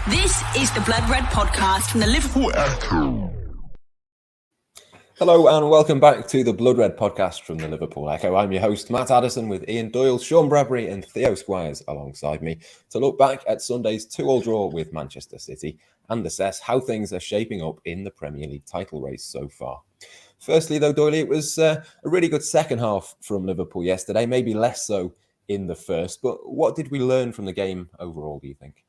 This is the Blood Red podcast from the Liverpool ECHO. Hello and welcome back to the Blood Red podcast from the Liverpool ECHO. I'm your host, Matt Addison, with Ian Doyle, Sean Bradbury and Theo Squires alongside me to look back at Sunday's 2-2 draw with Manchester City and assess how things are shaping up in the Premier League title race so far. Firstly, though, Doyle, it was a really good second half from Liverpool yesterday, maybe less so in the first, but what did we learn from the game overall, do you think?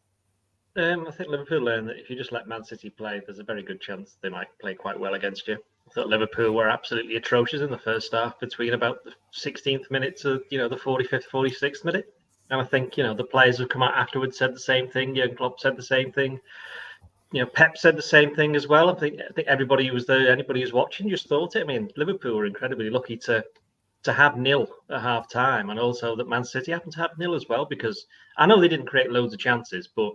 I think Liverpool learned that if you just let Man City play, there's a very good chance they might play quite well against you. I thought Liverpool were absolutely atrocious in the first half between about the 16th minute to, the 45th, 46th minute. And I think, the players who come out afterwards said the same thing. Jurgen Klopp said the same thing. Pep said the same thing as well. I think everybody who was there, anybody who's watching just thought it. I mean, Liverpool were incredibly lucky to have nil at half time, and also that Man City happened to have nil as well, because I know they didn't create loads of chances, but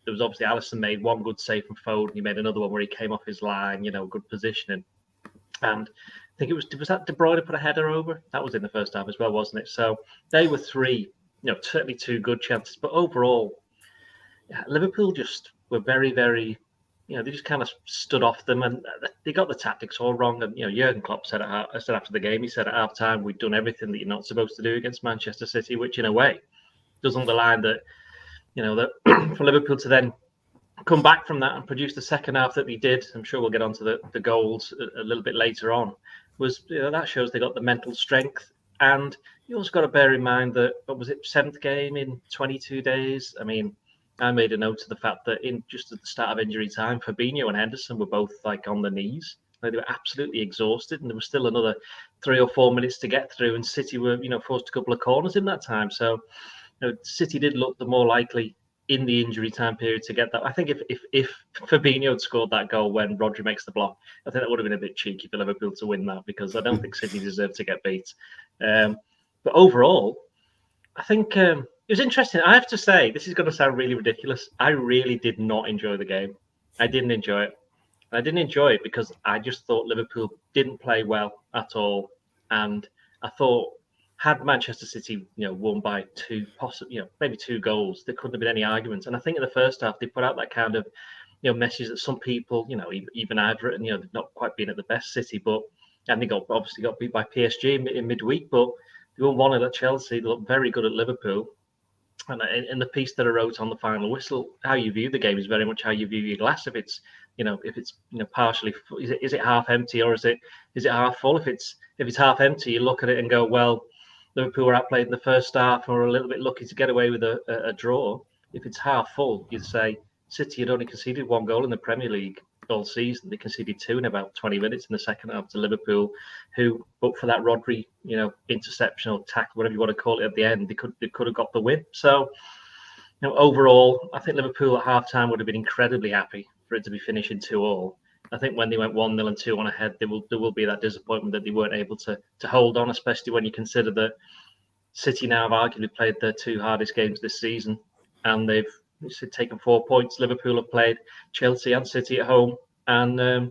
there was obviously Alisson made one good save from Foden. He made another one where he came off his line, good positioning. And I think was that De Bruyne put a header over? That was in the first half as well, wasn't it? So they were three, certainly two good chances. But overall, Liverpool just were very, very, they just kind of stood off them, and they got the tactics all wrong. And, Jurgen Klopp said after the game, he said at half time, we'd done everything that you're not supposed to do against Manchester City, which in a way does underline that, that for Liverpool to then come back from that and produce the second half that we did, I'm sure we'll get onto the goals a little bit later on, was, that shows they got the mental strength. And you also got to bear in mind that, what was it, 7th game in 22 days? I mean, I made a note of the fact that in just at the start of injury time, Fabinho and Henderson were both on the knees. They were absolutely exhausted, and there was still another 3 or 4 minutes to get through, and City were, forced a couple of corners in that time. So, City did look the more likely in the injury time period to get that. I think if Fabinho had scored that goal when Rodri makes the block, I think that would have been a bit cheeky for Liverpool to win that, because I don't think City deserved to get beat. But overall, I think it was interesting. I have to say, this is going to sound really ridiculous. I really did not enjoy the game. I didn't enjoy it. I didn't enjoy it because I just thought Liverpool didn't play well at all. And I thought, had Manchester City, won by two, possibly, maybe 2 goals, there couldn't have been any arguments. And I think in the first half, they put out that kind of, message that some people, even I've written, they've not quite been at the best City, and they obviously got beat by PSG in midweek, but they won 1-0 at Chelsea. They looked very good at Liverpool. And in the piece that I wrote on the final whistle, how you view the game is very much how you view your glass. If it's, partially, is it half empty, or is it half full? If it's half empty, you look at it and go, well, Liverpool were outplayed in the first half and were a little bit lucky to get away with a draw. If it's half full, you'd say City had only conceded 1 goal in the Premier League all season. They conceded 2 in about 20 minutes in the second half to Liverpool, who, but for that Rodri, interception or tackle, whatever you want to call it at the end, they could have got the win. So, overall, I think Liverpool at half-time would have been incredibly happy for it to be finishing 2-2. I think when they went 1-0 and 2-1 ahead, there will be that disappointment that they weren't able to hold on, especially when you consider that City now have arguably played their 2 hardest games this season, and they've taken 4 points. Liverpool have played Chelsea and City at home, and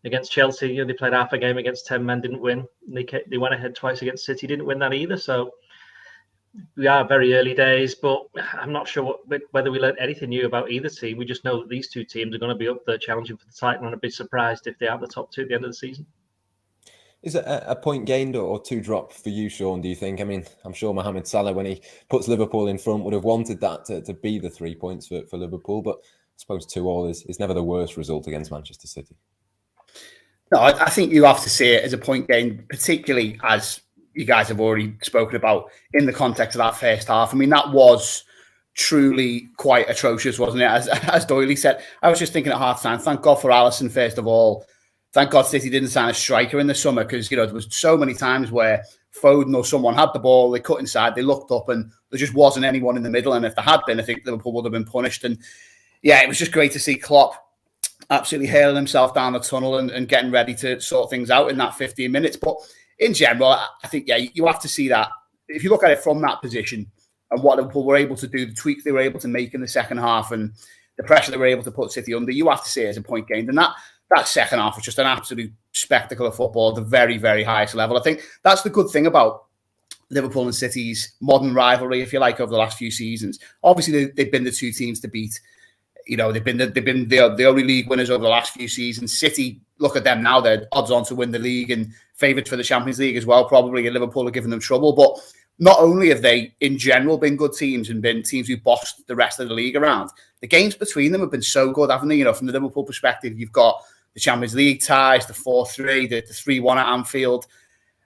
against Chelsea, they played half a game against 10 men, didn't win. They went ahead twice against City, didn't win that either. So we are very early days, but I'm not sure whether we learned anything new about either team. We just know that these 2 teams are going to be up there challenging for the title, and I'd be surprised if they aren't the top 2 at the end of the season. Is it a point gained or 2 drop for you, Sean, do you think? I mean, I'm sure Mohamed Salah, when he puts Liverpool in front, would have wanted that to be the 3 points for Liverpool, but I suppose 2-2 is never the worst result against Manchester City. No, I think you have to see it as a point gain, particularly as you guys have already spoken about in the context of that first half. I mean, that was truly quite atrocious, wasn't it? As Doyle said, I was just thinking at half-time, thank God for Alisson, first of all. Thank God City didn't sign a striker in the summer, because, there was so many times where Foden or someone had the ball, they cut inside, they looked up, and there just wasn't anyone in the middle. And if there had been, I think Liverpool would have been punished. And yeah, it was just great to see Klopp absolutely hurling himself down the tunnel and getting ready to sort things out in that 15 minutes. But in general, I think, you have to see that. If you look at it from that position and what Liverpool were able to do, the tweaks they were able to make in the second half and the pressure they were able to put City under, you have to see it as a point gained. And that second half was just an absolute spectacle of football at the very, very highest level. I think that's the good thing about Liverpool and City's modern rivalry, if you like, over the last few seasons. Obviously, they've been the 2 teams to beat. they've been the only league winners over the last few seasons. City, look at them now; they're odds on to win the league and favourites for the Champions League as well. Probably, and Liverpool are giving them trouble. But not only have they, in general, been good teams and been teams who bossed the rest of the league around, the games between them have been so good, haven't they? From the Liverpool perspective, you've got the Champions League ties, the 4-3, the 3-1 at Anfield.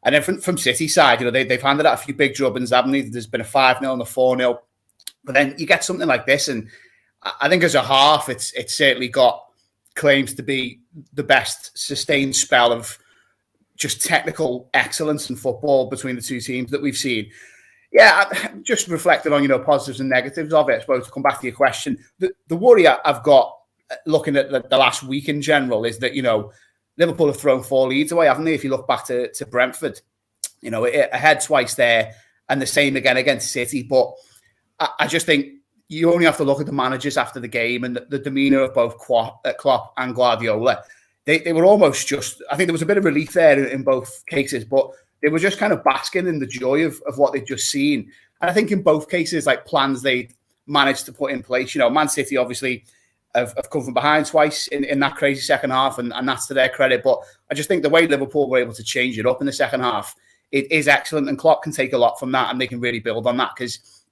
And then from City side, they've handed out a few big drubbings, haven't they? There's been a 5-0 and a 4-0. But then you get something like this, and I think as a half, it's certainly got claims to be the best sustained spell of just technical excellence in football between the two teams that we've seen. Yeah, I just reflected on, positives and negatives of it. I suppose to come back to your question, the worry I've got looking at the last week in general is that, Liverpool have thrown 4 leads away, haven't they? If you look back to Brentford, ahead twice there and the same again against City. But I just think you only have to look at the managers after the game and the demeanour of both Klopp and Guardiola. They were almost just, I think there was a bit of relief there in both cases, but they were just kind of basking in the joy of what they'd just seen. And I think in both cases, like plans they managed to put in place, Man City obviously have come from behind twice in that crazy second half, and that's to their credit. But I just think the way Liverpool were able to change it up in the second half, it is excellent, and Klopp can take a lot from that, and they can really build on that, because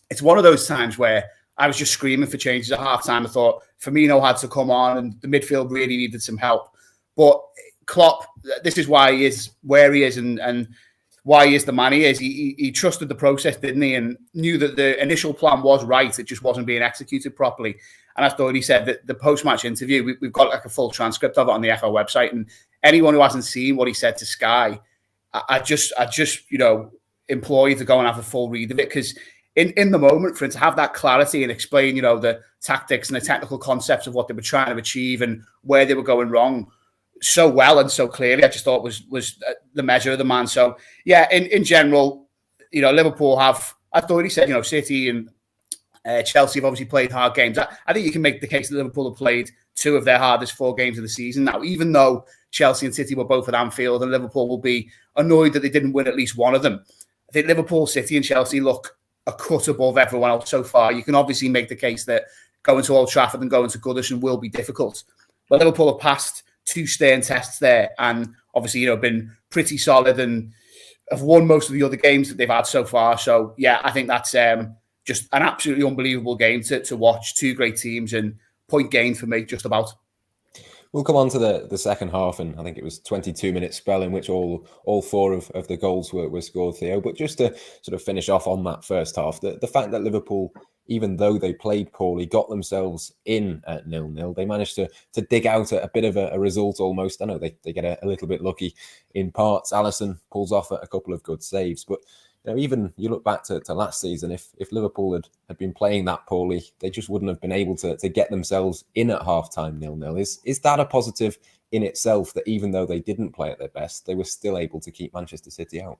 it's one of those times where I was just screaming for changes at halftime. I thought Firmino had to come on, and the midfield really needed some help. But Klopp, this is why he is where he is, and why he is the man he is. He trusted the process, didn't he? And knew that the initial plan was right. It just wasn't being executed properly. And I thought he said that the post-match interview, we've got like a full transcript of it on the Echo website. And anyone who hasn't seen what he said to Sky, I just implore you to go and have a full read of it, because in the moment, for him to have that clarity and explain, the tactics and the technical concepts of what they were trying to achieve and where they were going wrong so well and so clearly, I just thought was the measure of the man. So yeah, in general, Liverpool have, I thought he said, City and Chelsea have obviously played hard games. I think you can make the case that Liverpool have played 2 of their hardest 4 games of the season now, even though Chelsea and City were both at Anfield, and Liverpool will be annoyed that they didn't win at least one of them. I think Liverpool, City and Chelsea look a cut above everyone else so far. You can obviously make the case that going to Old Trafford and going to Goodison will be difficult. But Liverpool have passed 2 stern tests there, and obviously, been pretty solid and have won most of the other games that they've had so far. So yeah, I think that's just an absolutely unbelievable game to watch. 2 great teams, and point gained for me, just about. We'll come on to the second half, and I think it was 22-minute spell in which all 4 of the goals were scored, Theo. But just to sort of finish off on that first half, the fact that Liverpool, even though they played poorly, got themselves in at 0-0, they managed to dig out a bit of a result almost. I know they get a little bit lucky in parts. Alisson pulls off a couple of good saves, but even you look back to last season, if Liverpool had been playing that poorly, they just wouldn't have been able to get themselves in at halftime 0-0. Is that a positive in itself, that even though they didn't play at their best, they were still able to keep Manchester City out?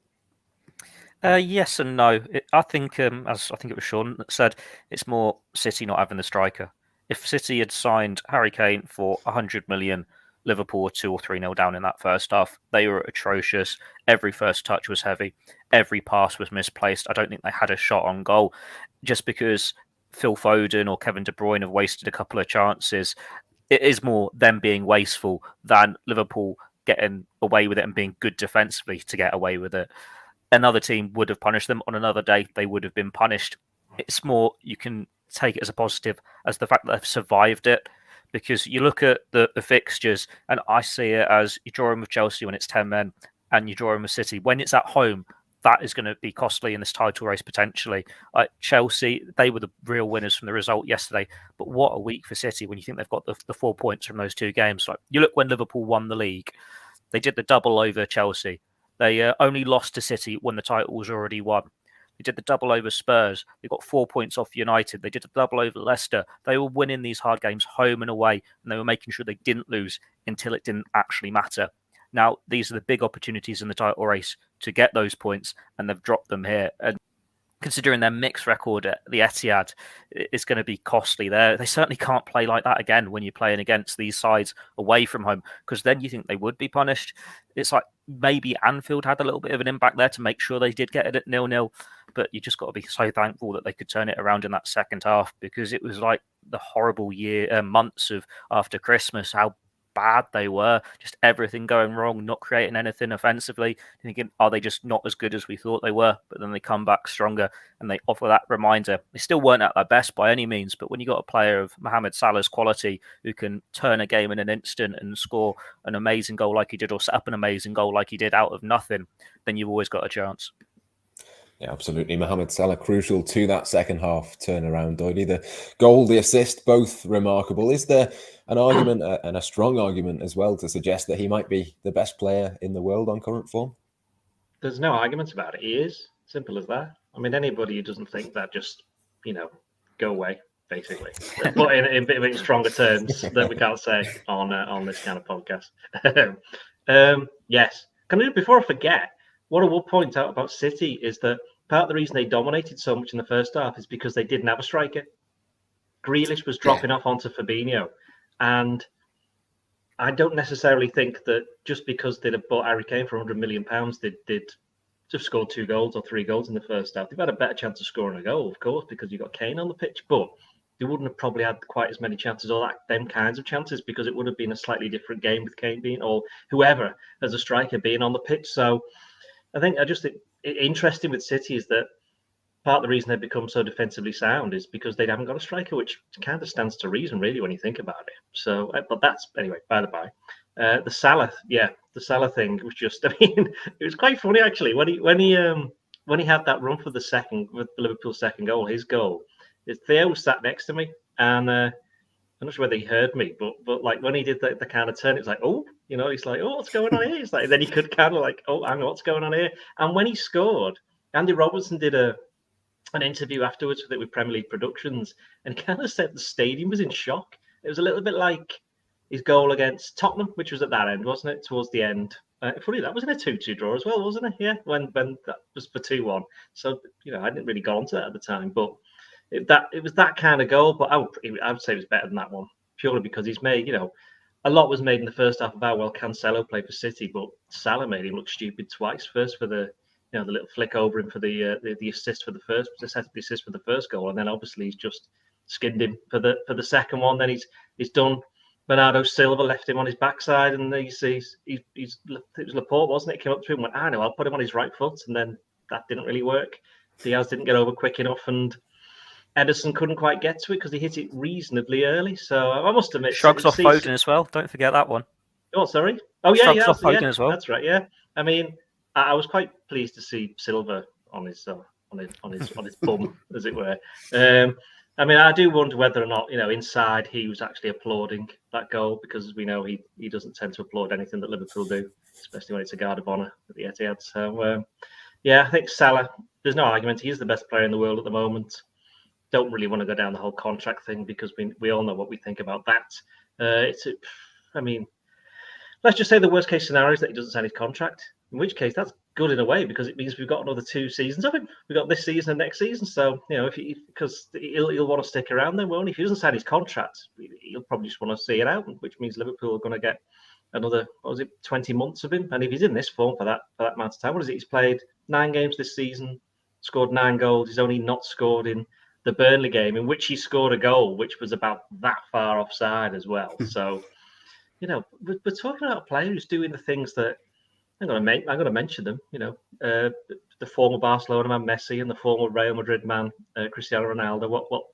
Yes and no. I think, as I think it was Sean that said, it's more City not having the striker. If City had signed Harry Kane for 100 million, Liverpool were 2 or 3-0 down in that first half. They were atrocious. Every first touch was heavy. Every pass was misplaced. I don't think they had a shot on goal. Just because Phil Foden or Kevin De Bruyne have wasted a couple of chances, it is more them being wasteful than Liverpool getting away with it and being good defensively to get away with it. Another team would have punished them. On another day, they would have been punished. It's more, you can take it as a positive, as the fact that they've survived it. Because you look at the fixtures, and I see it as you draw them with Chelsea when it's 10 men, and you draw them with City. When it's at home, that is going to be costly in this title race potentially. Like Chelsea, they were the real winners from the result yesterday. But what a week for City when you think they've got the 4 points from those 2 games. Like you look when Liverpool won the league, they did the double over Chelsea. They only lost to City when the title was already won. They did the double over Spurs. They got 4 points off United. They did the double over Leicester. They were winning these hard games home and away, and they were making sure they didn't lose until it didn't actually matter. Now, these are the big opportunities in the title race to get those points, and they've dropped them here. And considering their mixed record at the Etihad, it's going to be costly there. They certainly can't play like that again when you're playing against these sides away from home, because then you think they would be punished. It's like maybe Anfield had a little bit of an impact there to make sure they did get it at 0-0. But you just got to be so thankful that they could turn it around in that second half, because it was like the horrible months of after Christmas, how bad they were, just everything going wrong, not creating anything offensively, thinking, are they just not as good as we thought they were? But then they come back stronger and they offer that reminder. They still weren't at their best by any means, but when you got a player of Mohamed Salah's quality who can turn a game in an instant and score an amazing goal like he did, or set up an amazing goal like he did out of nothing, then you've always got a chance. Yeah, absolutely. Mohamed Salah crucial to that second half turnaround. Doyle, the goal, the assist, both remarkable. Is there an argument, and a strong argument as well, to suggest that he might be the best player in the world on current form? There's no arguments about it. He is. Simple as that. I mean, anybody who doesn't think that, just, go away, basically. But in a bit of stronger terms that we can't say on this kind of podcast. Yes. Before I forget, what I will point out about City is that part of the reason they dominated so much in the first half is because they didn't have a striker. Grealish was dropping off onto Fabinho. And I don't necessarily think that just because they'd have bought Harry Kane for £100 million, they'd just scored 2 goals or 3 goals in the first half. They've had a better chance of scoring a goal, of course, because you've got Kane on the pitch. But they wouldn't have probably had quite as many chances, or them kinds of chances, because it would have been a slightly different game with Kane being, or whoever as a striker being on the pitch. So I think interesting with City is that part of the reason they've become so defensively sound is because they haven't got a striker, which kind of stands to reason, really, when you think about it. So, but that's, anyway, by the by. The Salah thing was just, it was quite funny, actually, when he had that run for with Liverpool's second goal, his goal. Theo sat next to me, and I'm not sure whether he heard me, but like when he did the kind of turn, it's like, oh, he's like, oh, what's going on here? He's like, then he could kind of like, oh, hang on, what's going on here? And when he scored, Andy Robertson did an interview afterwards with Premier League Productions, and he kind of said the stadium was in shock. It was a little bit like his goal against Tottenham, which was at that end, wasn't it? Towards the end. Funny, that was in a 2-2 draw as well, wasn't it? Yeah, when that was for 2-1. So, I didn't really go on to that at the time, but it was that kind of goal. But I would say it was better than that one, purely because he's made, a lot was made in the first half of how well Cancelo played for City, but Salah made him look stupid twice. First for the little flick over him for the assist for the first goal, and then obviously he's just skinned him for the second one. Then he's done. Bernardo Silva left him on his backside, and it was Laporte, wasn't it? Came up to him and went, I'll put him on his right foot, and then that didn't really work. Diaz didn't get over quick enough, and Edison couldn't quite get to it because he hit it reasonably early. So I must admit, shrugs off Foden as well. Don't forget that one. Oh, sorry. Oh yeah, shrugs off Foden as well. That's right. Yeah, I mean, I was quite pleased to see Silva on his bum, as it were. I mean, I do wonder whether or not, inside he was actually applauding that goal, because as we know, he doesn't tend to applaud anything that Liverpool do, especially when it's a guard of honour at the Etihad. So, I think Salah, there's no argument. He is the best player in the world at the moment. Don't really want to go down the whole contract thing, because we all know what we think about that. Let's just say the worst case scenario is that he doesn't sign his contract, in which case that's good in a way, because it means we've got another 2 seasons of him. We've got this season and next season. So, because he'll want to stick around then, won't he? If he doesn't sign his contract, he'll probably just want to see it out, which means Liverpool are going to get another, 20 months of him. And if he's in this form for that amount of time, what is it? He's played 9 games this season, scored 9 goals. He's only not scored in the Burnley game, in which he scored a goal, which was about that far offside as well. So, we're talking about a player who's doing the things that, I'm going to mention them. The former Barcelona man Messi and the former Real Madrid man Cristiano Ronaldo.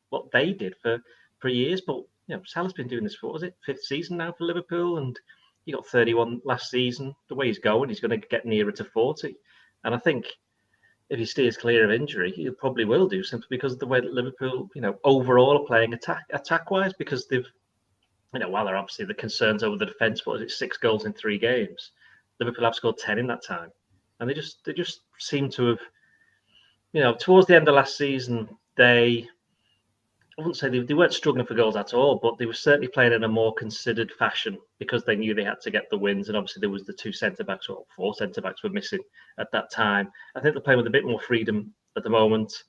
What they did for years. But Salah's been doing this for, was it 5th season now for Liverpool, and he got 31 last season. The way he's going, he's going to get nearer to 40. And I think if he stays clear of injury, he probably will do, simply because of the way that Liverpool, overall are playing attack wise, because they've, while they're obviously the concerns over the defence, 6 goals in 3 games. Liverpool have scored 10 in that time, and they just seem to have, towards the end of last season, I wouldn't say they weren't struggling for goals at all, but they were certainly playing in a more considered fashion, because they knew they had to get the wins, and obviously there was the 2 centre-backs, or 4 centre-backs were missing at that time. I think they're playing with a bit more freedom at the moment.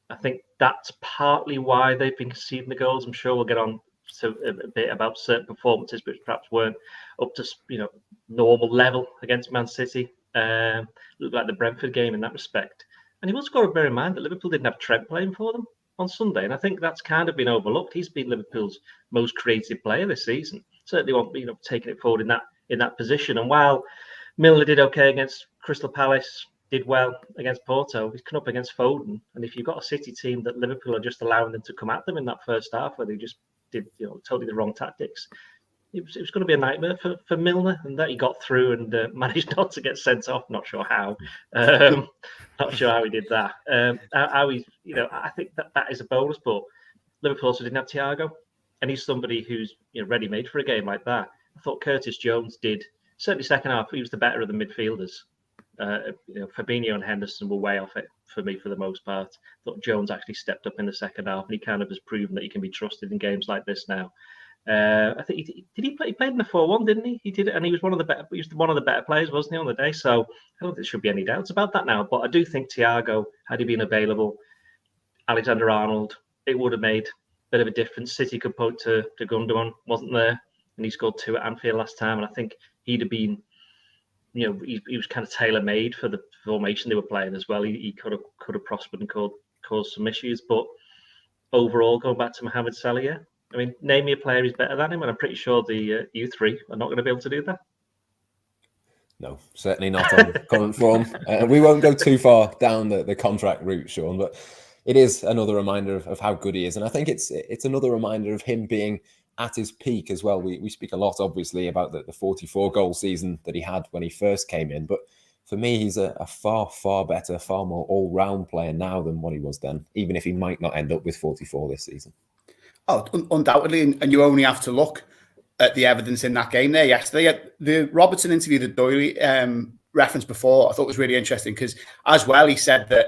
I think that's partly why they've been conceding the goals. I'm sure we'll get on to a bit about certain performances which perhaps weren't up to normal level against Man City. Looked like the Brentford game in that respect. And you've also got to bear in mind that Liverpool didn't have Trent playing for them on Sunday, and I think that's kind of been overlooked. He's been Liverpool's most creative player this season. Certainly, won't taking it forward in that position. And while Milner did okay against Crystal Palace, did well against Porto, he's come up against Foden. And if you've got a City team that Liverpool are just allowing them to come at them in that first half, where they just did totally the wrong tactics, it was going to be a nightmare for Milner, and that he got through and managed not to get sent off. Not sure how. Not sure how he did that. I think that is a bonus. But Liverpool also didn't have Thiago, and he's somebody who's ready-made for a game like that. I thought Curtis Jones did, certainly second half. He was the better of the midfielders. Fabinho and Henderson were way off it for me for the most part. I thought Jones actually stepped up in the second half, and he kind of has proven that he can be trusted in games like this now. I think he played in the 4-1, didn't he? He did it, and he was one of the better players, wasn't he, on the day? So I don't think there should be any doubts about that now. But I do think Thiago, had he been available, Alexander-Arnold, it would have made a bit of a difference. City could point to Gundogan, wasn't there, and he scored 2 at Anfield last time, and I think he'd have been, he was kind of tailor-made for the formation they were playing as well. He could have prospered and caused some issues, but overall, going back to Mohamed Salah, yeah. I mean, name me a player who's better than him, and I'm pretty sure the you three are not going to be able to do that. No, certainly not on current form. We won't go too far down the contract route, Sean, but it is another reminder of how good he is. And I think it's another reminder of him being at his peak as well. We speak a lot, obviously, about the 44-goal season that he had when he first came in. But for me, he's a far, far better, far more all-round player now than what he was then, even if he might not end up with 44 this season. Oh, undoubtedly, and you only have to look at the evidence in that game there yesterday. The Robertson interview that Doyle referenced before, I thought was really interesting because, as well, he said that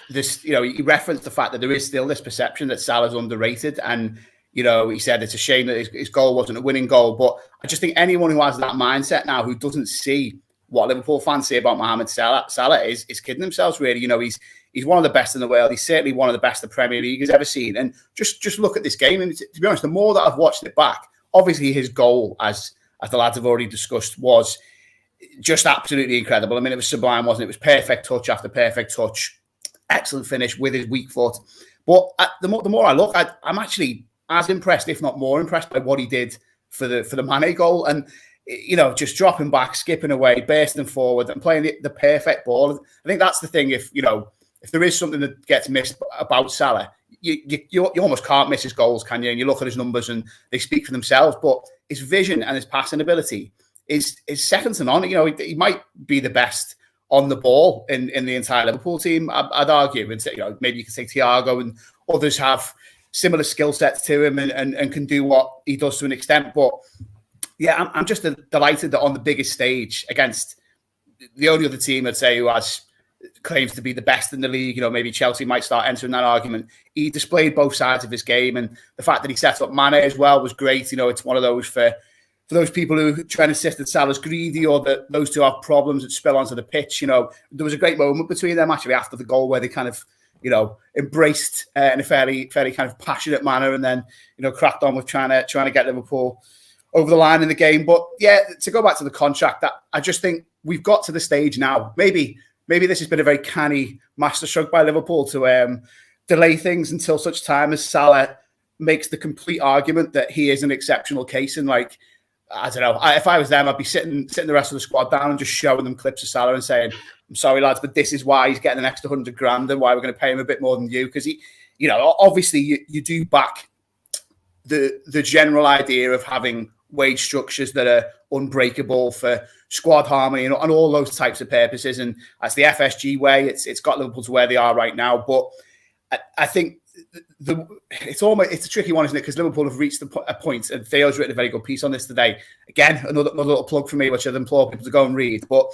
this, he referenced the fact that there is still this perception that Salah's underrated, and he said it's a shame that his goal wasn't a winning goal. But I just think anyone who has that mindset now, who doesn't see what Liverpool fans say about Mohamed Salah is kidding themselves. Really, He's one of the best in the world. He's certainly one of the best the Premier League has ever seen. And just look at this game. And to be honest, the more that I've watched it back, obviously his goal, as the lads have already discussed, was just absolutely incredible. I mean, it was sublime, wasn't it? It was perfect touch after perfect touch. Excellent finish with his weak foot. But the more I look, I'm actually as impressed, if not more impressed, by what he did for the Mane goal. And just dropping back, skipping away, bursting forward, and playing the perfect ball. I think that's the thing. If there is something that gets missed about Salah, you almost can't miss his goals, can you? And you look at his numbers and they speak for themselves. But his vision and his passing ability is second to none. He might be the best on the ball in the entire Liverpool team. I'd argue, and say, maybe you could say Thiago and others have similar skill sets to him and can do what he does to an extent. But yeah, I'm just delighted that on the biggest stage against the only other team I'd say who claims to be the best in the league, maybe Chelsea might start entering that argument. He displayed both sides of his game, and the fact that he set up Mane as well was great. It's one of those for those people who try and insist that Salah's greedy or that those two have problems that spill onto the pitch. There was a great moment between them actually after the goal where they kind of, embraced in a fairly kind of passionate manner, and then cracked on with trying to get Liverpool over the line in the game. But yeah, to go back to the contract, that I just think we've got to the stage now. Maybe this has been a very canny masterstroke by Liverpool to delay things until such time as Salah makes the complete argument that he is an exceptional case. And I don't know, if I was them, I'd be sitting the rest of the squad down and just showing them clips of Salah and saying, "I'm sorry, lads, but this is why he's getting an extra $100,000 and why we're going to pay him a bit more than you." Because he, obviously you do back the general idea of having wage structures that are unbreakable for squad harmony and all those types of purposes. And that's the FSG way. It's got Liverpool to where they are right now. But I think it's a tricky one, isn't it? Because Liverpool have reached a point, and Theo's written a very good piece on this today. Again, another little plug for me, which I'd implore people to go and read. But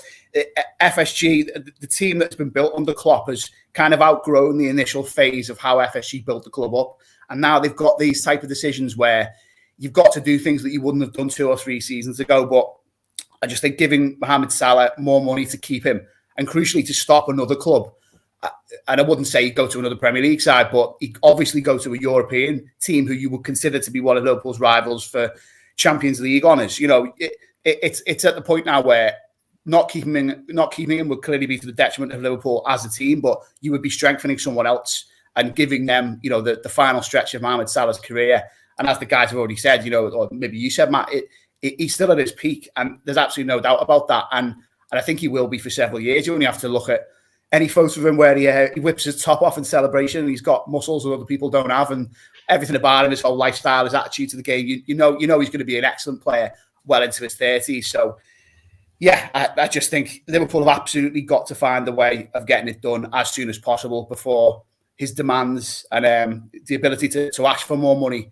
FSG, the team that's been built under Klopp, has kind of outgrown the initial phase of how FSG built the club up. And now they've got these type of decisions where you've got to do things that you wouldn't have done 2 or 3 seasons ago. But I just think giving Mohamed Salah more money to keep him, and crucially to stop another club, and I wouldn't say he'd go to another Premier League side, but he'd obviously go to a European team who you would consider to be one of Liverpool's rivals for Champions League honours. It's at the point now where not keeping him would clearly be to the detriment of Liverpool as a team, but you would be strengthening someone else and giving them, the final stretch of Mohamed Salah's career. And as the guys have already said, or maybe you said, Matt, he's still at his peak, and there's absolutely no doubt about that. And I think he will be for several years. You only have to look at any photo of him where he whips his top off in celebration, and he's got muscles that other people don't have, and everything about him, his whole lifestyle, his attitude to the game. You know he's going to be an excellent player well into his 30s. So, yeah, I just think Liverpool have absolutely got to find a way of getting it done as soon as possible before his demands and the ability to ask for more money,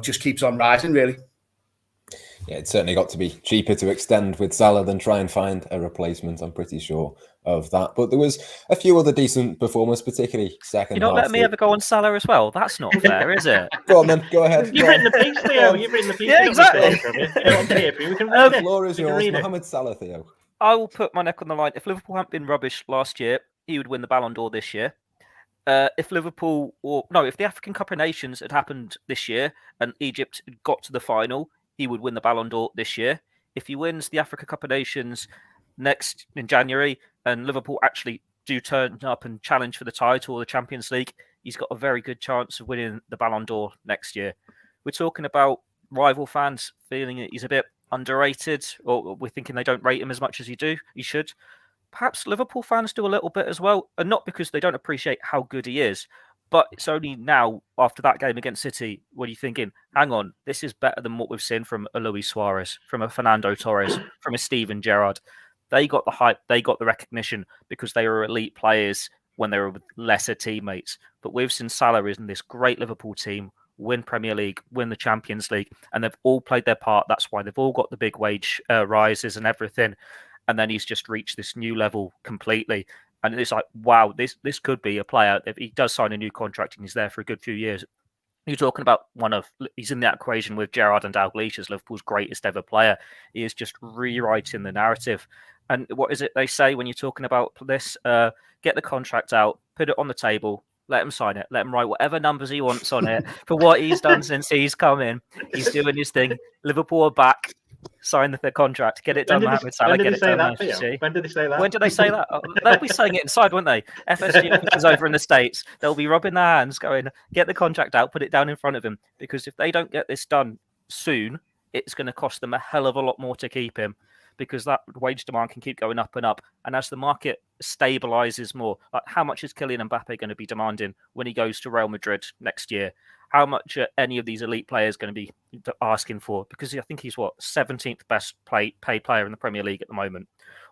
just keeps on rising, really. Yeah, it's certainly got to be cheaper to extend with Salah than try and find a replacement. I'm pretty sure of that. But there was a few other decent performers, particularly second half. You're not letting me ever go on Salah as well. That's not fair, is it? Go on then, go ahead. You've written the piece, Theo. You've written the piece. Yeah, exactly. The floor is yours, Mohamed Salah, Theo. I will put my neck on the line. If Liverpool hadn't been rubbish last year, he would win the Ballon d'Or this year. If the African Cup of Nations had happened this year and Egypt got to the final, he would win the Ballon d'Or this year. If he wins the Africa Cup of Nations next in January and Liverpool actually do turn up and challenge for the title or the Champions League, he's got a very good chance of winning the Ballon d'Or next year. We're talking about rival fans feeling that he's a bit underrated, or we're thinking they don't rate him as much as he should. Perhaps Liverpool fans do a little bit as well, and not because they don't appreciate how good he is, but it's only now, after that game against City, when you're thinking, hang on, this is better than what we've seen from a Luis Suarez, from a Fernando Torres, from a Steven Gerrard. They got the hype, they got the recognition because they were elite players when they were with lesser teammates. But we've seen Salah in this great Liverpool team win Premier League, win the Champions League, and they've all played their part. That's why they've all got the big wage rises and everything. And then he's just reached this new level completely. And it's like, wow, this could be a player. If he does sign a new contract and he's there for a good few years, you're talking about he's in that equation with Gerrard and Dalglish as Liverpool's greatest ever player. He is just rewriting the narrative. And what is it they say when you're talking about this? Get the contract out, put it on the table, let him sign it, let him write whatever numbers he wants on it for what he's done since he's come in. He's doing his thing. Liverpool are back. Sign the contract, get it done, Mohamed Salah, get it done. When did they say that? When did they say that? They'll be saying it inside, won't they? FSG officers over in the States, they'll be rubbing their hands going, get the contract out, put it down in front of him. Because if they don't get this done soon, it's going to cost them a hell of a lot more to keep him, because that wage demand can keep going up and up. And as the market stabilizes more, like how much is Kylian Mbappe going to be demanding when he goes to Real Madrid next year? How much are any of these elite players going to be asking for? Because I think he's 17th best paid player in the Premier League at the moment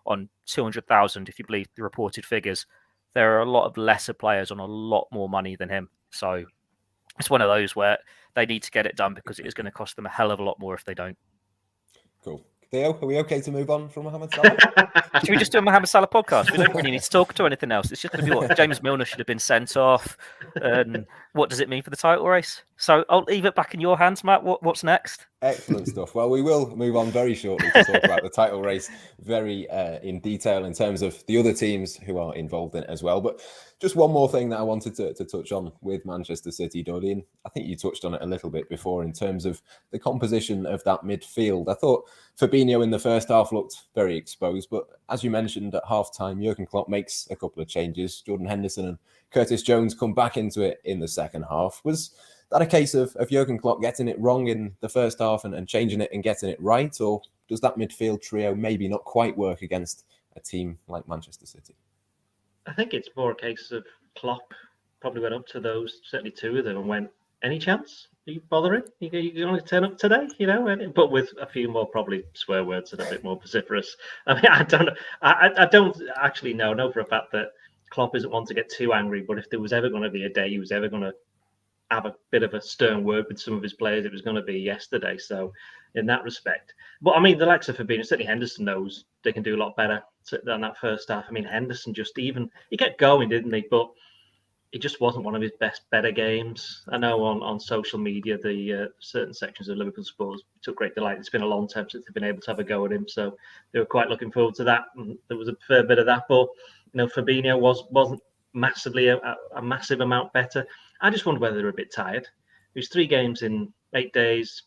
on 200,000, if you believe the reported figures. There are a lot of lesser players on a lot more money than him. So it's one of those where they need to get it done because it is going to cost them a hell of a lot more if they don't. Cool. Theo, are we okay to move on from Mohamed Salah? Should we just do a Mohamed Salah podcast? We don't really need to talk to anything else. It's just going to be what James Milner should have been sent off. And what does it mean for the title race? So I'll leave it back in your hands, Matt. What's next? Excellent stuff. Well, we will move on very shortly to talk about the title race very in detail in terms of the other teams who are involved in it as well. But just one more thing that I wanted to touch on with Manchester City, Dodian. I think you touched on it a little bit before in terms of the composition of that midfield. I thought Fabinho in the first half looked very exposed, but as you mentioned at half-time, Jurgen Klopp makes a couple of changes. Jordan Henderson and Curtis Jones come back into it in the second half. Was that a case of Jurgen Klopp getting it wrong in the first half and changing it and getting it right? Or does that midfield trio maybe not quite work against a team like Manchester City? I think it's more a case of Klopp probably went up to those, certainly two of them, and went, any chance? Are you bothering? You can only turn up today, but with a few more probably swear words and a bit more vociferous. I mean, I don't know. I don't actually know for a fact that Klopp isn't one to get too angry, but if there was ever going to be a day he was ever going to have a bit of a stern word with some of his players, it was going to be yesterday. So in that respect, but I mean, the likes of Fabinho, certainly Henderson knows they can do a lot better than that first half. I mean, Henderson he kept going, didn't he? But it just wasn't one of his better games. I know on social media, the certain sections of Liverpool supporters took great delight. It's been a long time since they've been able to have a go at him, so they were quite looking forward to that. And there was a fair bit of that, but Fabinho wasn't massively a massive amount better. I just wonder whether they're a bit tired. It was 3 games in 8 days.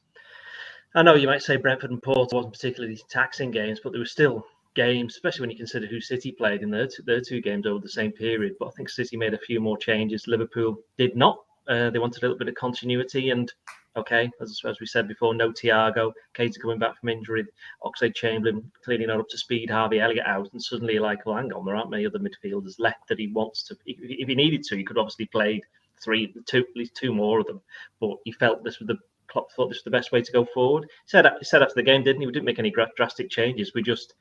I know you might say Brentford and Porto wasn't particularly taxing games, but they were still games, especially when you consider who City played in their two games over the same period. But I think City made a few more changes. Liverpool did not. They wanted a little bit of continuity, and okay, as we said before, no Thiago, Keita coming back from injury, Oxlade-Chamberlain clearly not up to speed, Harvey Elliott out, and suddenly like, well, hang on, there aren't many other midfielders left that he wants to. If he needed to, he could obviously played at least two more of them, but he felt Klopp thought this was the best way to go forward. He said after the game, didn't he? We didn't make any drastic changes. We just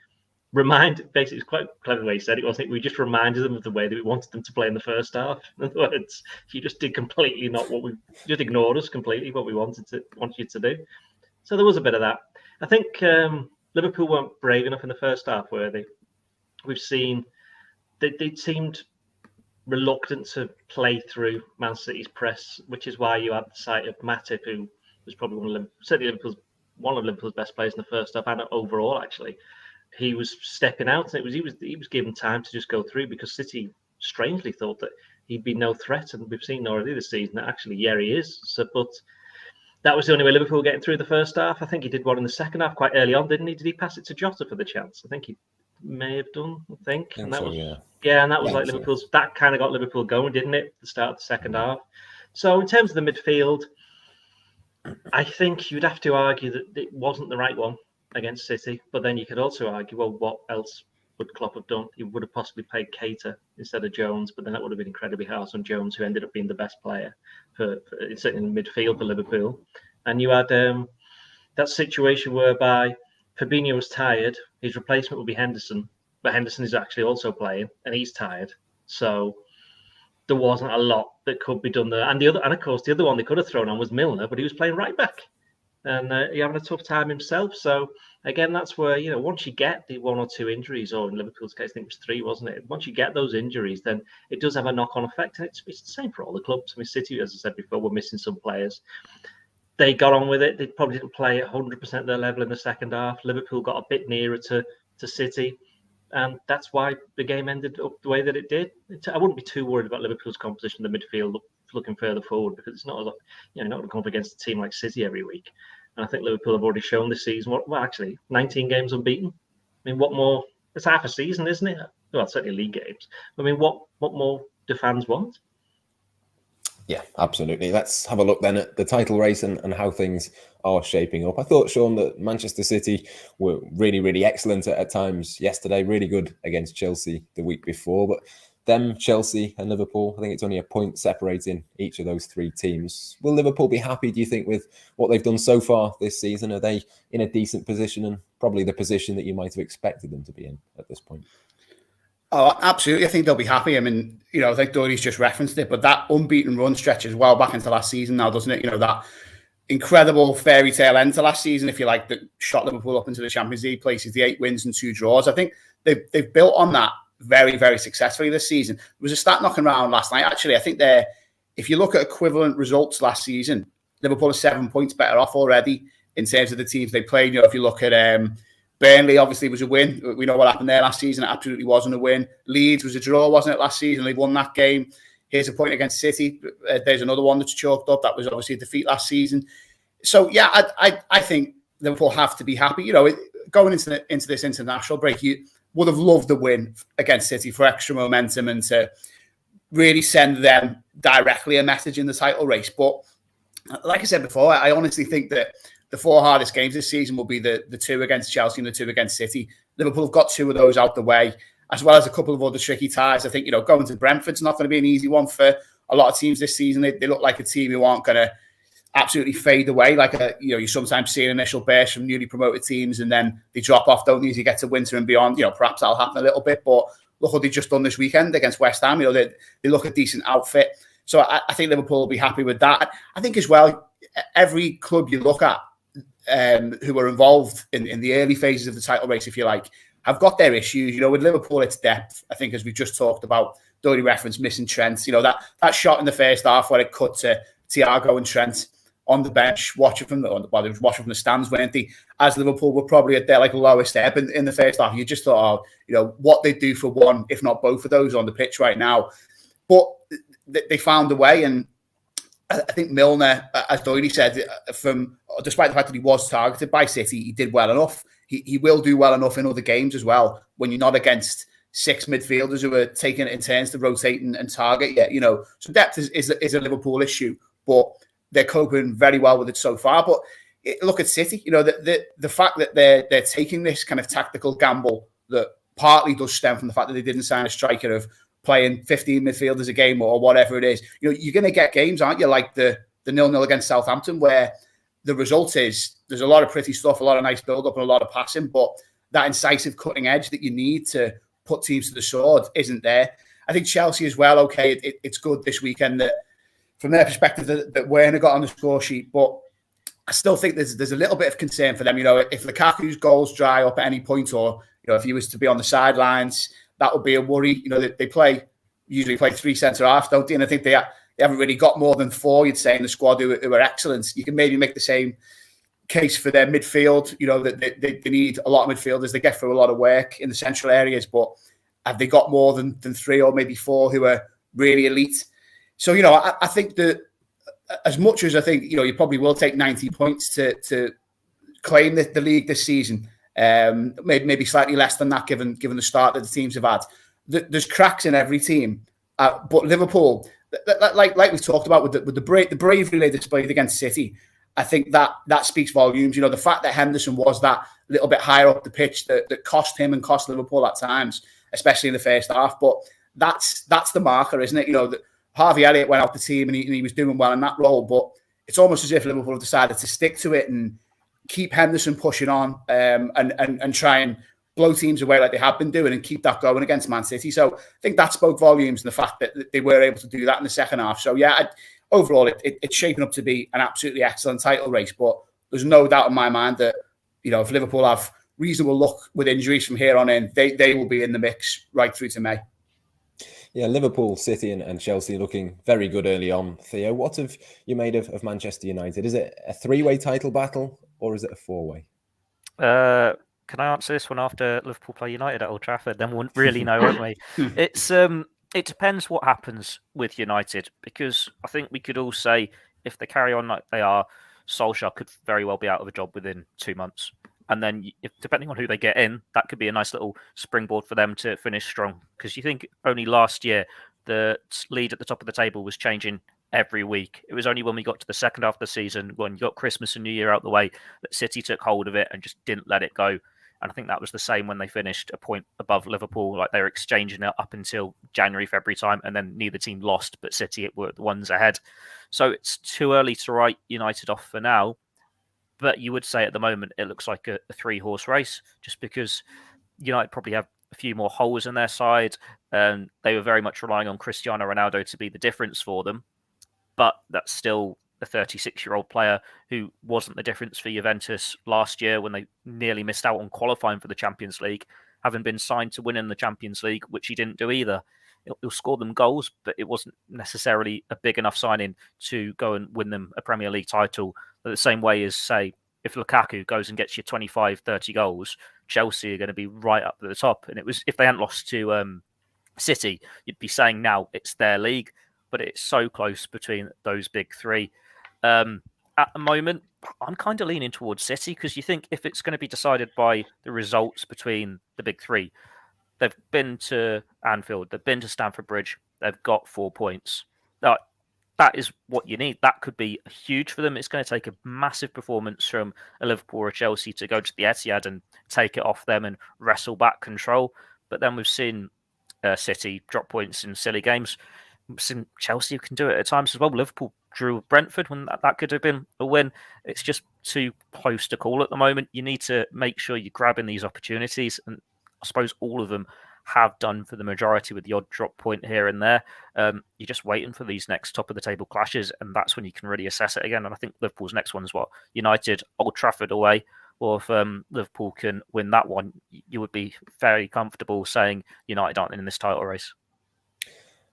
basically, it's quite clever the way he said it, wasn't it? We just reminded them of the way that we wanted them to play in the first half. In other words, you just did completely not what we just ignored us completely what we wanted you to do. So there was a bit of that. I think Liverpool weren't brave enough in the first half, were they? We've seen they seemed reluctant to play through Man City's press, which is why you had the sight of Matip, who was probably one of Liverpool's best players in the first half and overall actually. He was stepping out, and he was given time to just go through because City strangely thought that he'd be no threat, and we've seen already this season that actually he is. So, but that was the only way Liverpool were getting through the first half. I think he did one in the second half quite early on, didn't he? Did he pass it to Jota for the chance? I think he may have done. I think, and that was and that was like Liverpool's. That kind of got Liverpool going, didn't it? The start of the second half. So in terms of the midfield, I think you'd have to argue that it wasn't the right one against City, but then you could also argue, well, what else would Klopp have done? He would have possibly played Keita instead of Jones, but then that would have been incredibly harsh on Jones, who ended up being the best player certainly in midfield for Liverpool. And you had that situation whereby Fabinho was tired, his replacement would be Henderson, but Henderson is actually also playing, and he's tired. So there wasn't a lot that could be done there. And of course, the other one they could have thrown on was Milner, but he was playing right back. And he's having a tough time himself. So, again, that's where, once you get the one or two injuries, or in Liverpool's case, I think it was 3, wasn't it? Once you get those injuries, then it does have a knock-on effect. And it's the same for all the clubs. I mean, City, as I said before, were missing some players. They got on with it. They probably didn't play at 100% of their level in the second half. Liverpool got a bit nearer to City. And that's why the game ended up the way that it did. I wouldn't be too worried about Liverpool's composition in the midfield looking further forward, because it's not not going to come up against a team like City every week. And I think Liverpool have already shown this season, 19 games unbeaten. I mean, what more? It's half a season, isn't it? Well, certainly league games. I mean, what more do fans want? Yeah, absolutely. Let's have a look then at the title race and how things are shaping up. I thought, Sean, that Manchester City were really, really excellent at times yesterday, really good against Chelsea the week before. But them, Chelsea and Liverpool, I think it's only a point separating each of those 3 teams. Will Liverpool be happy, do you think, with what they've done so far this season? Are they in a decent position, and probably the position that you might have expected them to be in at this point? Oh, absolutely. I think they'll be happy. I mean, I think Dory's just referenced it, but that unbeaten run stretches well back into last season now, doesn't it? That incredible fairy tale end to last season, if you like, that shot Liverpool up into the Champions League places, the 8 wins and 2 draws. I think they've built on that very, very successfully this season. There was a stat knocking around last night, actually. I think if you look at equivalent results last season, Liverpool are 7 points better off already in terms of the teams they played. If you look at Burnley, obviously, was a win. We know what happened there last season. It absolutely wasn't a win. Leeds was a draw, wasn't it, last season? They won that game. Here's a point against City. There's another one that's chalked up. That was obviously a defeat last season. So, yeah, I think Liverpool have to be happy. Going into this international break, you would have loved the win against City for extra momentum and to really send them directly a message in the title race. But like I said before, I honestly think that the 4 hardest games this season will be the 2 against Chelsea and the 2 against City. Liverpool have got 2 of those out the way, as well as a couple of other tricky ties. I think, going to Brentford's not going to be an easy one for a lot of teams this season. They look like a team who aren't going to absolutely fade away. Like, you sometimes see an initial burst from newly promoted teams and then they drop off, don't they, as you get to winter and beyond. Perhaps that'll happen a little bit, but look what they've just done this weekend against West Ham. They look a decent outfit. So I think Liverpool will be happy with that. I think as well, every club you look at, who are involved in the early phases of the title race, if you like, have got their issues. With Liverpool, it's depth. I think, as we just talked about, Dory referenced missing Trent. That shot in the first half where it cut to Thiago and Trent on the bench, watching from the stands, weren't they? As Liverpool were probably at their lowest ebb in the first half. You just thought, what they do for one, if not both of those on the pitch right now. But they found a way, and I think Milner, as Doyle said, despite the fact that he was targeted by City, he did well enough. he will do well enough in other games as well when you're not against 6 midfielders who are taking it in turns to rotate and target. Yeah, so depth is a Liverpool issue, but they're coping very well with it so far. But look at City, the fact that they're taking this kind of tactical gamble that partly does stem from the fact that they didn't sign a striker of playing 15 midfielders a game or whatever it is. You're going to get games, aren't you, like the 0-0 against Southampton, where the result is there's a lot of pretty stuff, a lot of nice build-up and a lot of passing, but that incisive cutting edge that you need to put teams to the sword isn't there. I think Chelsea as well, okay, it's good this weekend that from their perspective that Werner got on the score sheet, but I still think there's a little bit of concern for them. If Lukaku's goals dry up at any point, or if he was to be on the sidelines, that would be a worry. They usually play 3 centre halves, don't they? And I think they haven't really got more than 4, you'd say, in the squad who are excellent. You can maybe make the same case for their midfield. That they need a lot of midfielders. They get through a lot of work in the central areas, but have they got more than 3 or maybe 4 who are really elite? So I think that as much as I think you probably will take 90 points to claim the league this season, maybe slightly less than that given the start that the teams have had. There's cracks in every team, but Liverpool, like we've talked about with the bravery they displayed against City, I think that speaks volumes. The fact that Henderson was that little bit higher up the pitch that cost him and cost Liverpool at times, especially in the first half. But that's the marker, isn't it? That Harvey Elliott went out the team and he was doing well in that role, but it's almost as if Liverpool have decided to stick to it and keep Henderson pushing on and try and blow teams away like they have been doing and keep that going against Man City. So I think that spoke volumes in the fact that they were able to do that in the second half. So yeah, overall it's shaping up to be an absolutely excellent title race, but there's no doubt in my mind that if Liverpool have reasonable luck with injuries from here on in, they will be in the mix right through to May. Yeah, Liverpool, City and Chelsea looking very good early on. Theo, what have you made of Manchester United? Is it a 3-way title battle or is it a 4-way? Can I answer this one after Liverpool play United at Old Trafford? Then we'll really know, won't we? It depends what happens with United, because I think we could all say if they carry on like they are, Solskjaer could very well be out of a job within 2 months. And then, depending on who they get in, that could be a nice little springboard for them to finish strong. Because you think only last year, the lead at the top of the table was changing every week. It was only when we got to the second half of the season, when you got Christmas and New Year out the way, that City took hold of it and just didn't let it go. And I think that was the same when they finished a point above Liverpool. Like they were exchanging it up until January, February time, and then neither team lost, but City were the ones ahead. So it's too early to write United off for now. But you would say at the moment it looks like a 3-horse race, just because United probably have a few more holes in their side. They were very much relying on Cristiano Ronaldo to be the difference for them. But that's still a 36-year-old player who wasn't the difference for Juventus last year when they nearly missed out on qualifying for the Champions League, having been signed to win in the Champions League, which he didn't do either. He'll score them goals, but it wasn't necessarily a big enough signing to go and win them a Premier League title. The same way as, say, if Lukaku goes and gets you 25, 30 goals, Chelsea are going to be right up at the top. And it was, if they hadn't lost to City, you'd be saying now it's their league, but it's so close between those big three. At the moment, I'm kind of leaning towards City, because you think if it's going to be decided by the results between the big three, they've been to Anfield, they've been to Stamford Bridge, they've got 4 points. That is what you need. That could be huge for them. It's going to take a massive performance from a Liverpool or a Chelsea to go to the Etihad and take it off them and wrestle back control. But then we've seen City drop points in silly games. We've seen Chelsea can do it at times as well. Liverpool drew with Brentford when that could have been a win. It's just too close to call at the moment. You need to make sure you're grabbing these opportunities, and I suppose all of them have done for the majority, with the odd drop point here and there. You're just waiting for these next top of the table clashes, and that's when you can really assess it again. And I think Liverpool's next one is United, Old Trafford away. Or if Liverpool can win that one, you would be very comfortable saying United aren't in this title race.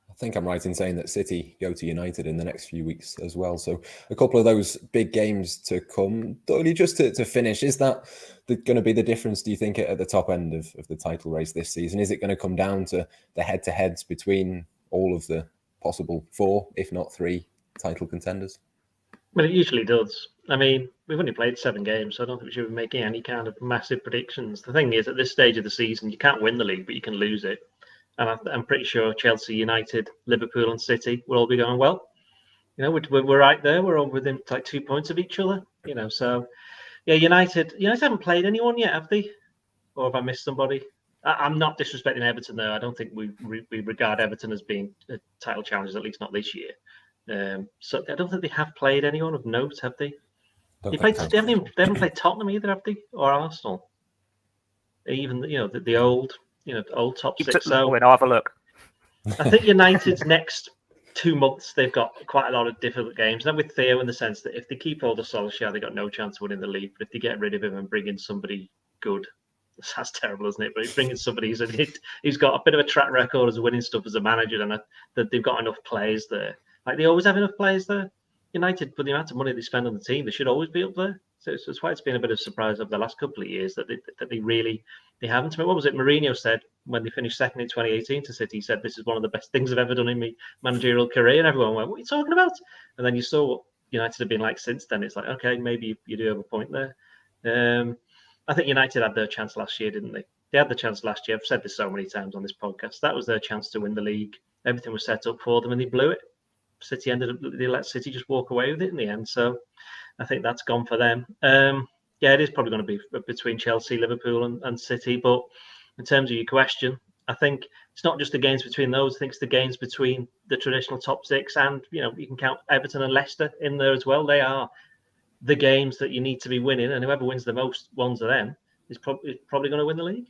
I think I'm right in saying that City go to United in the next few weeks as well. So a couple of those big games to come. Doyle, just to finish, is that going to be the difference, do you think, at the top end of the title race this season? Is it going to come down to the head-to-heads between all of the possible 4, if not 3, title contenders? Well, it usually does. I mean, we've only played 7 games, so I don't think we should be making any kind of massive predictions. The thing is, at this stage of the season, you can't win the league, but you can lose it. And I'm pretty sure Chelsea, United, Liverpool, and City will all be going well. You know, we're right there. We're all within like 2 points of each other. You know, so yeah, United haven't played anyone yet, have they? Or have I missed somebody? I'm not disrespecting Everton, though. I don't think we regard Everton as being title challengers, at least not this year. So I don't think they have played anyone of note, have they? They haven't played Tottenham either, have they? Or Arsenal? Even the old top six. So I'll have a look. I think United's next 2 months they've got quite a lot of difficult games. And with Theo, in the sense that if they keep hold of Solskjaer, they've got no chance of winning the league. But if they get rid of him and bring in somebody good, that's terrible, isn't it? But he's bringing somebody who's got a bit of a track record as winning stuff as a manager, and that they've got enough players there. Like they always have enough players there. United, for the amount of money they spend on the team, they should always be up there. So it's why it's been a bit of a surprise over the last couple of years that they haven't. I mean, what was it Mourinho said when they finished second in 2018 to City? He said, "This is one of the best things I've ever done in my managerial career." And everyone went, "What are you talking about?" And then you saw what United have been like since then. It's like, okay, maybe you do have a point there. I think United had their chance last year, didn't they? They had the chance last year. I've said this so many times on this podcast. That was their chance to win the league. Everything was set up for them, and they blew it. They let City just walk away with it in the end. So I think that's gone for them. Yeah, it is probably going to be between Chelsea, Liverpool, and City. But in terms of your question, I think it's not just the games between those. I think it's the games between the traditional top 6, and you can count Everton and Leicester in there as well. They are the games that you need to be winning, and whoever wins the most ones of them is probably going to win the league.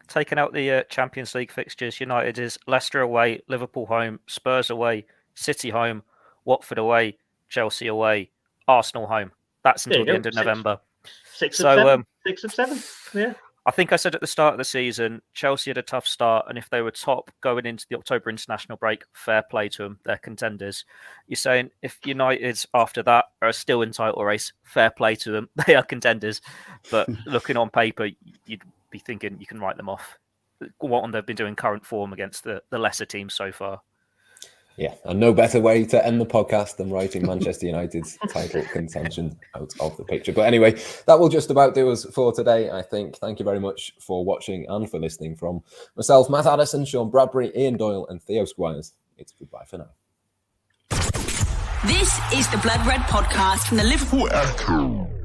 Taking out the Champions League fixtures, United is Leicester away, Liverpool home, Spurs away, City home, Watford away, Chelsea away, Arsenal home. That's until the end of November. 6 of 7. Yeah. I think I said at the start of the season, Chelsea had a tough start, and if they were top going into the October international break, fair play to them. They're contenders. You're saying if United after that are still in title race, fair play to them. They are contenders. But looking on paper, you'd be thinking you can write them off. What they've been doing current form against the lesser teams so far. Yeah, and no better way to end the podcast than writing Manchester United's title contention out of the picture. But anyway, that will just about do us for today, I think. Thank you very much for watching and for listening. From myself, Matt Addison, Sean Bradbury, Ian Doyle, and Theo Squires, it's goodbye for now. This is the Blood Red Podcast from the Liverpool ECHO.